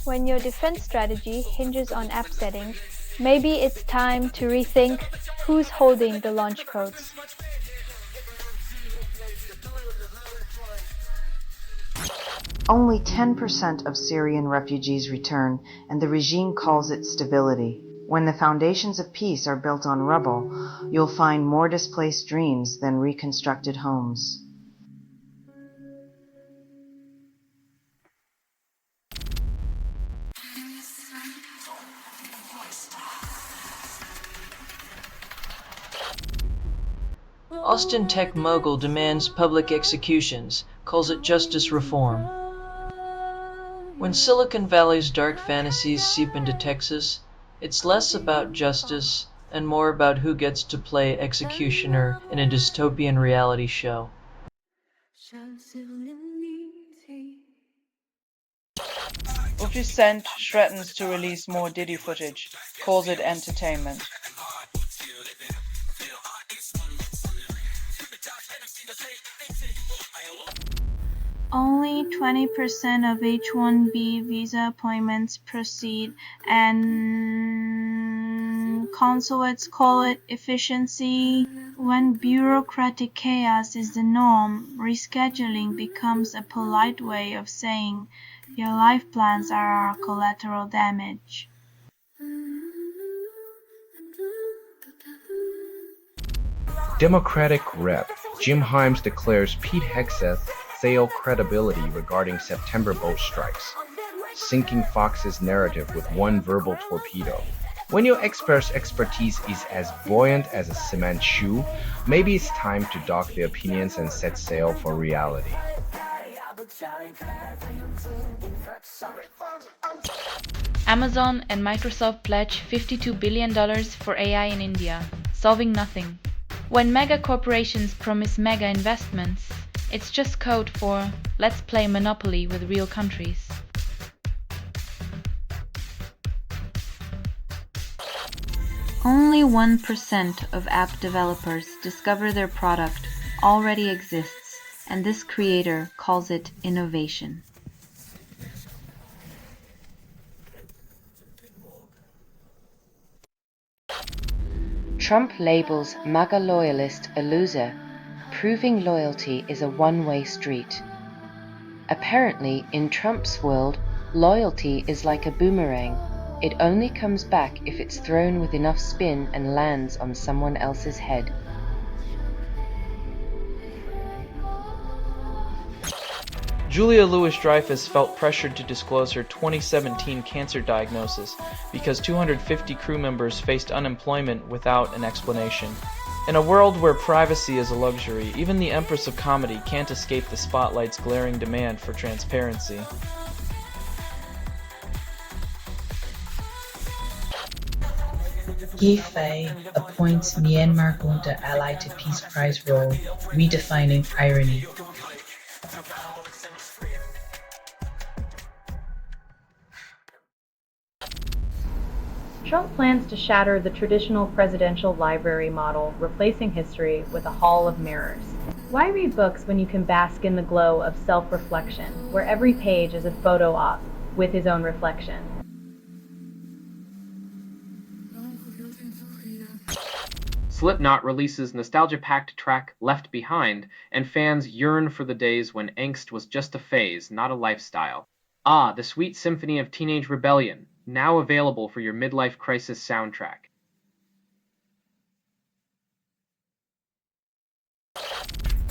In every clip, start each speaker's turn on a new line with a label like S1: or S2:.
S1: When your defense strategy hinges on app settings, maybe it's time to rethink who's holding the launch codes.
S2: Only 10% of Syrian refugees return, and the regime calls it stability. When the foundations of peace are built on rubble, you'll find more displaced dreams than reconstructed homes.
S3: Austin tech mogul demands public executions, calls it justice reform. When Silicon Valley's dark fantasies seep into Texas, it's less about justice and more about who gets to play executioner in a dystopian reality show.
S4: 50 Cent threatens to release more Diddy footage, calls it entertainment.
S5: Only 20% of H-1B visa appointments proceed, and consulates call it efficiency. When bureaucratic chaos is the norm, rescheduling becomes a polite way of saying your life plans are our collateral damage.
S6: Democratic Rep. Jim Himes declares Pete Hegseth's failed credibility regarding September boat strikes, sinking Fox's narrative with one verbal torpedo. When your expert's expertise is as buoyant as a cement shoe, maybe it's time to dock the opinions and set sail for reality.
S7: Amazon and Microsoft pledge $52 billion for AI in India, solving nothing. When mega corporations promise mega investments, it's just code for let's play Monopoly with real countries. Only 1% of app developers discover their product already exists, and this creator calls it innovation.
S8: Trump labels MAGA loyalist a loser, proving loyalty is a one-way street. Apparently, in Trump's world, loyalty is like a boomerang. It only comes back if it's thrown with enough spin and lands on someone else's head.
S9: Julia Louis-Dreyfus felt pressured to disclose her 2017 cancer diagnosis because 250 crew members faced unemployment without an explanation. In a world where privacy is a luxury, even the Empress of Comedy can't escape the spotlight's glaring demand for transparency.
S10: Ye Fei appoints Myanmar junta ally to Peace Prize role, redefining irony.
S11: Trump plans to shatter the traditional presidential library model, replacing history with a hall of mirrors. Why read books when you can bask in the glow of self-reflection, where every page is a photo op with his own reflection?
S12: Slipknot releases nostalgia-packed track Left Behind, and fans yearn for the days when angst was just a phase, not a lifestyle. Ah, the sweet symphony of teenage rebellion, now available for your midlife crisis soundtrack.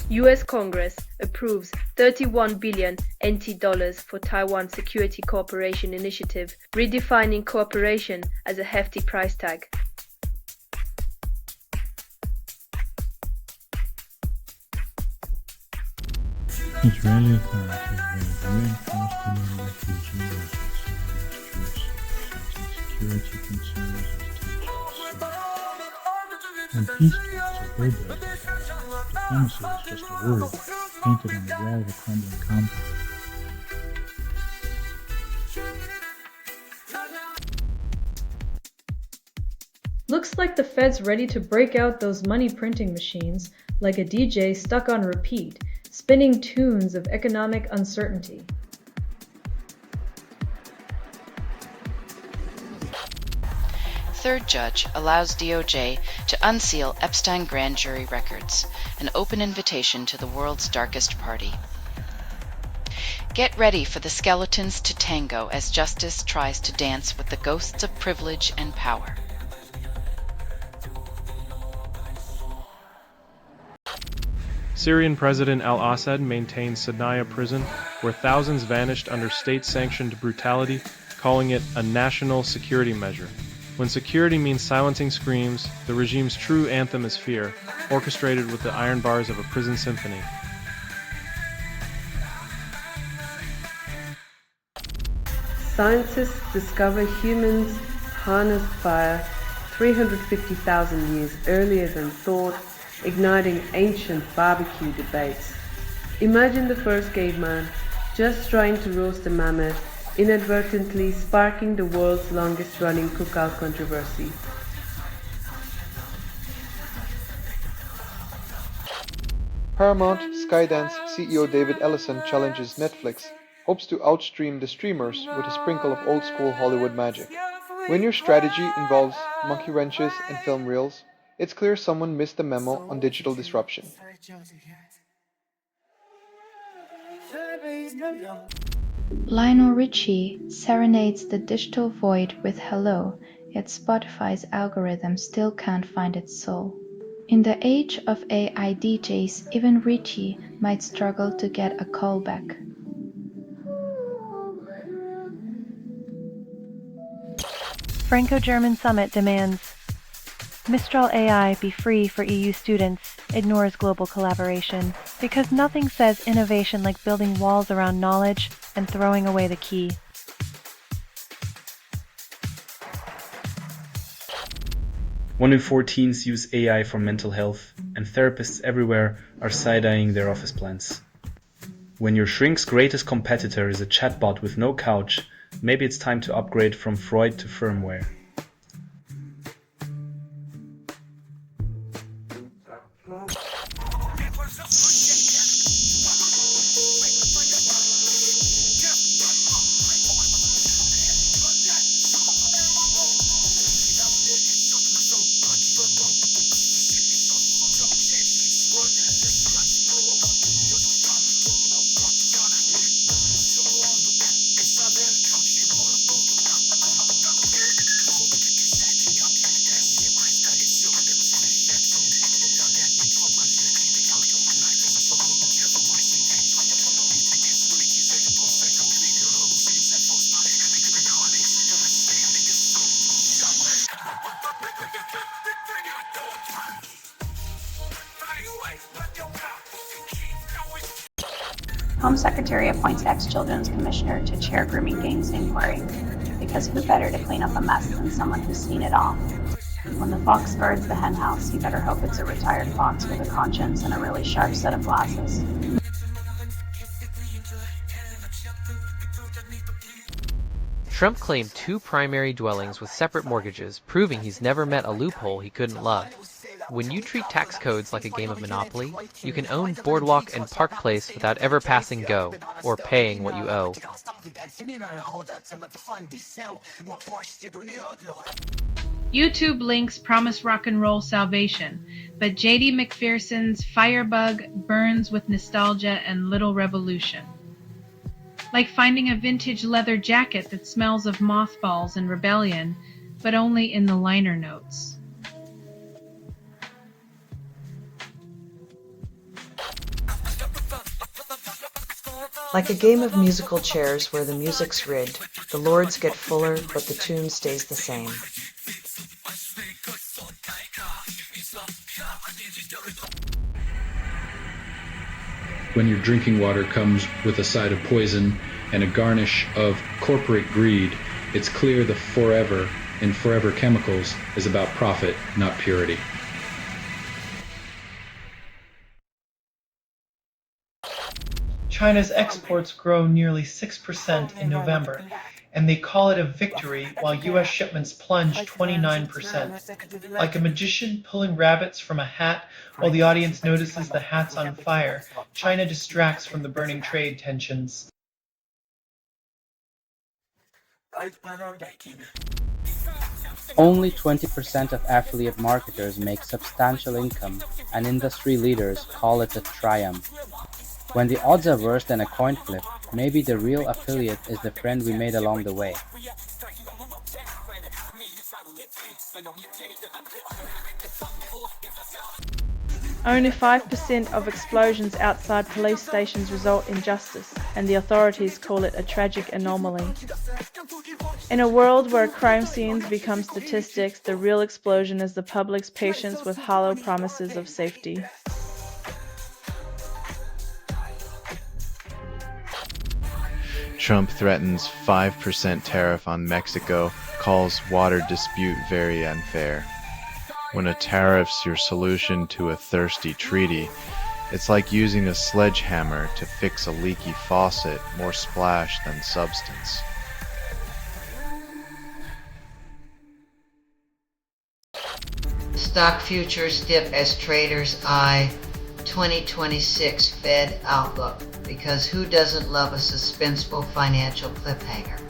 S13: US Congress approves $31 billion NT dollars for Taiwan Security Cooperation Initiative, redefining cooperation as a hefty price tag.
S14: Israeli authorities have reinforced the new refugee resources in the streets, citing security concerns as tensions soar. When peace talks are bulldozer attacks, diplomacy is just a word painted on the wall of a crumbling compound.
S15: Looks like the Fed's ready to break out those money printing machines, like a DJ stuck on repeat, spinning tunes of economic uncertainty.
S8: third judge allows DOJ to unseal Epstein grand jury records, an open invitation to the world's darkest party. Get ready for the skeletons to tango as justice tries to dance with the ghosts of privilege and power.
S16: Syrian President al-Assad maintains Sinai prison, where thousands vanished under state-sanctioned brutality, calling it a national security measure. When security means silencing screams, the regime's true anthem is fear, orchestrated with the iron bars of a prison symphony.
S13: Scientists discover humans harnessed fire 350,000 years earlier than thought, igniting ancient barbecue debates. Imagine the first caveman just trying to roast a mammoth, inadvertently sparking the world's longest-running cookout controversy.
S17: Paramount Skydance CEO David Ellison challenges Netflix, hopes to outstream the streamers with a sprinkle of old-school Hollywood magic. When your strategy involves monkey wrenches and film reels, it's clear someone missed the memo on digital disruption.
S1: Lionel Richie serenades the digital void with Hello, yet Spotify's algorithm still can't find its soul. In the age of AI DJs, even Richie might struggle to get a callback.
S18: Franco-German summit demands Mistral AI be free for EU students, ignores global collaboration, because nothing says innovation like building walls around knowledge and throwing away the key.
S19: One in 4 teens use AI for mental health, and therapists everywhere are side-eyeing their office plans. When your shrink's greatest competitor is a chatbot with no couch, maybe it's time to upgrade from Freud to firmware.
S20: Home Secretary appoints ex-Children's Commissioner to chair grooming gangs inquiry, because who better to clean up a mess than someone who's seen it all? When the fox guards the hen house, you better hope it's a retired fox with a conscience and a really sharp set of glasses.
S21: Trump claimed 2 primary dwellings with separate mortgages, proving he's never met a loophole he couldn't love. When you treat tax codes like a game of Monopoly, you can own Boardwalk and Park Place without ever passing go, or paying what you owe.
S7: YouTube links promise rock and roll salvation, but JD McPherson's Firebug burns with nostalgia and little revolution. Like finding a vintage leather jacket that smells of mothballs and rebellion, but only in the liner notes.
S2: Like a game of musical chairs where the music's rigged, the lords get fuller, but the tune stays the same.
S14: When your drinking water comes with a side of poison and a garnish of corporate greed, it's clear the forever in Forever Chemicals is about profit, not purity.
S9: China's exports grow nearly 6% in November, and they call it a victory while U.S. shipments plunge 29%. Like a magician pulling rabbits from a hat while the audience notices the hat's on fire, China distracts from the burning trade tensions.
S3: Only 20% of affiliate marketers make substantial income, and industry leaders call it a triumph. When the odds are worse than a coin flip, maybe the real affiliate is the friend we made along the way.
S15: Only 5% of explosions outside police stations result in justice, and the authorities call it a tragic anomaly. In a world where crime scenes become statistics, the real explosion is the public's patience with hollow promises of safety.
S22: Trump threatens 5% tariff on Mexico, calls water dispute very unfair. When a tariff's your solution to a thirsty treaty, it's like using a sledgehammer to fix a leaky faucet, more splash than substance.
S23: Stock futures dip as traders eye 2026 Fed outlook, because who doesn't love a suspenseful financial cliffhanger?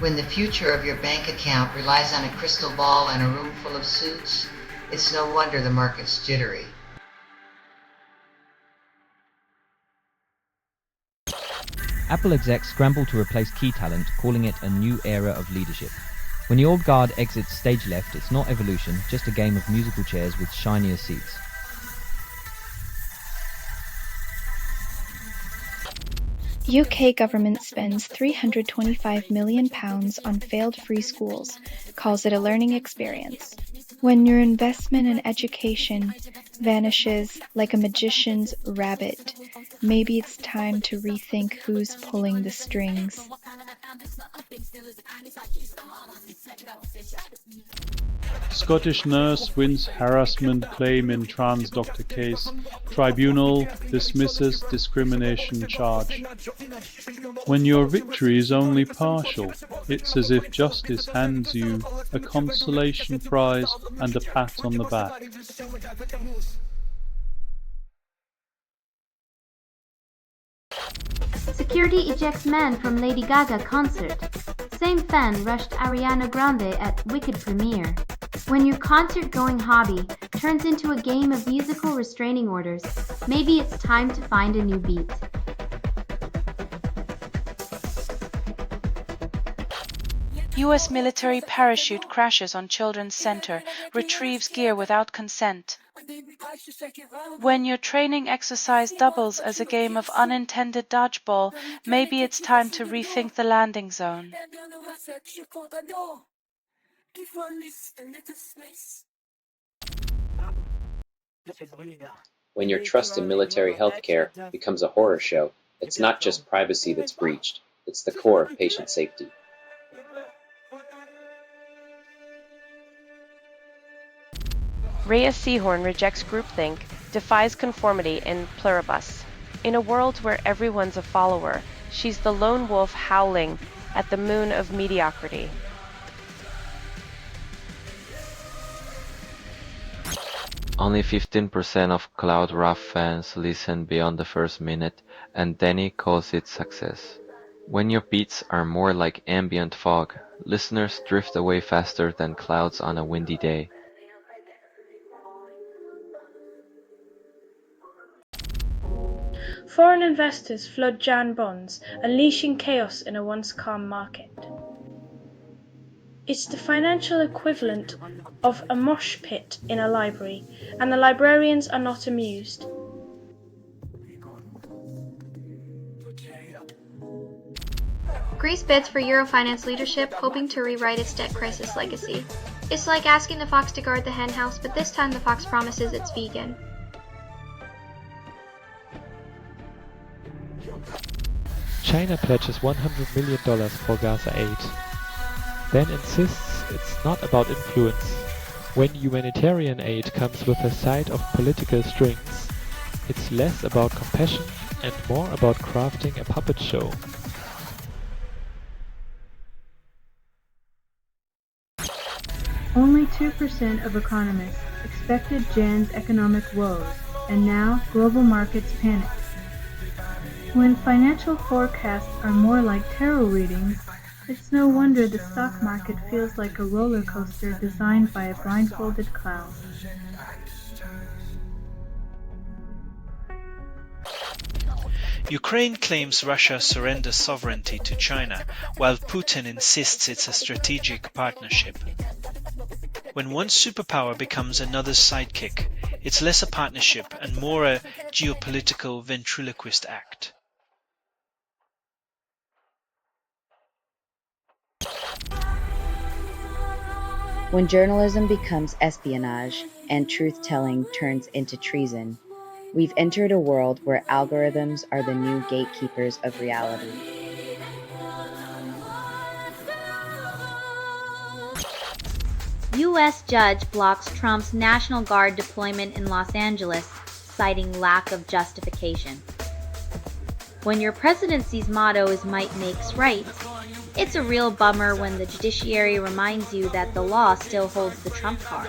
S23: When the future of your bank account relies on a crystal ball and a room full of suits, it's no wonder the market's jittery.
S24: Apple execs scramble to replace key talent, calling it a new era of leadership. When the old guard exits stage left, it's not evolution, just a game of musical chairs with shinier seats.
S1: UK government spends £325 million on failed free schools, calls it a learning experience. When your investment in education vanishes like a magician's rabbit, maybe it's time to rethink who's pulling the strings.
S14: Scottish nurse wins harassment claim in trans doctor case. Tribunal dismisses discrimination charge. When your victory is only partial, it's as if justice hands you a consolation prize and a pat on the back.
S25: Security ejects man from Lady Gaga concert. Same fan rushed Ariana Grande at Wicked premiere. When your concert-going hobby turns into a game of musical restraining orders, maybe it's time to find a new beat.
S7: US military parachute crashes on Children's Center, retrieves gear without consent. When your training exercise doubles as a game of unintended dodgeball, maybe it's time to rethink the landing zone.
S26: When your trust in military healthcare becomes a horror show, it's not just privacy that's breached, it's the core of patient safety.
S27: Rhea Seehorn rejects groupthink, defies conformity in Pluribus. In a world where everyone's a follower, she's the lone wolf howling at the moon of mediocrity.
S28: Only 15% of Cloud Raf fans listen beyond the first minute, and Danny calls it success. When your beats are more like ambient fog, listeners drift away faster than clouds on a windy day.
S5: Foreign investors flood Jan bonds, unleashing chaos in a once calm market. It's the financial equivalent of a mosh pit in a library, and the librarians are not amused.
S29: Greece bids for Eurofinance leadership, hoping to rewrite its debt crisis legacy. It's like asking the fox to guard the hen house, but this time the fox promises it's vegan.
S30: China pledges $100 million for Gaza aid.
S4: then insists it's not about influence. When humanitarian aid comes with a side of political strings, it's less about compassion and more about crafting a puppet show.
S6: Only 2% of economists expected Jan's economic woes, and now global markets panic. When financial forecasts are more like tarot readings, it's no wonder the stock market feels like a roller coaster designed by a blindfolded clown.
S8: Ukraine claims Russia surrenders sovereignty to China, while Putin insists it's a strategic partnership. When one superpower becomes another's sidekick, it's less a partnership and more a geopolitical ventriloquist act.
S10: When journalism becomes espionage and truth-telling turns into treason, we've entered a world where algorithms are the new gatekeepers of reality.
S25: U.S. judge blocks Trump's National Guard deployment in Los Angeles, citing lack of justification. When your presidency's motto is might makes right, it's a real bummer when the judiciary reminds you that the law still holds the trump card.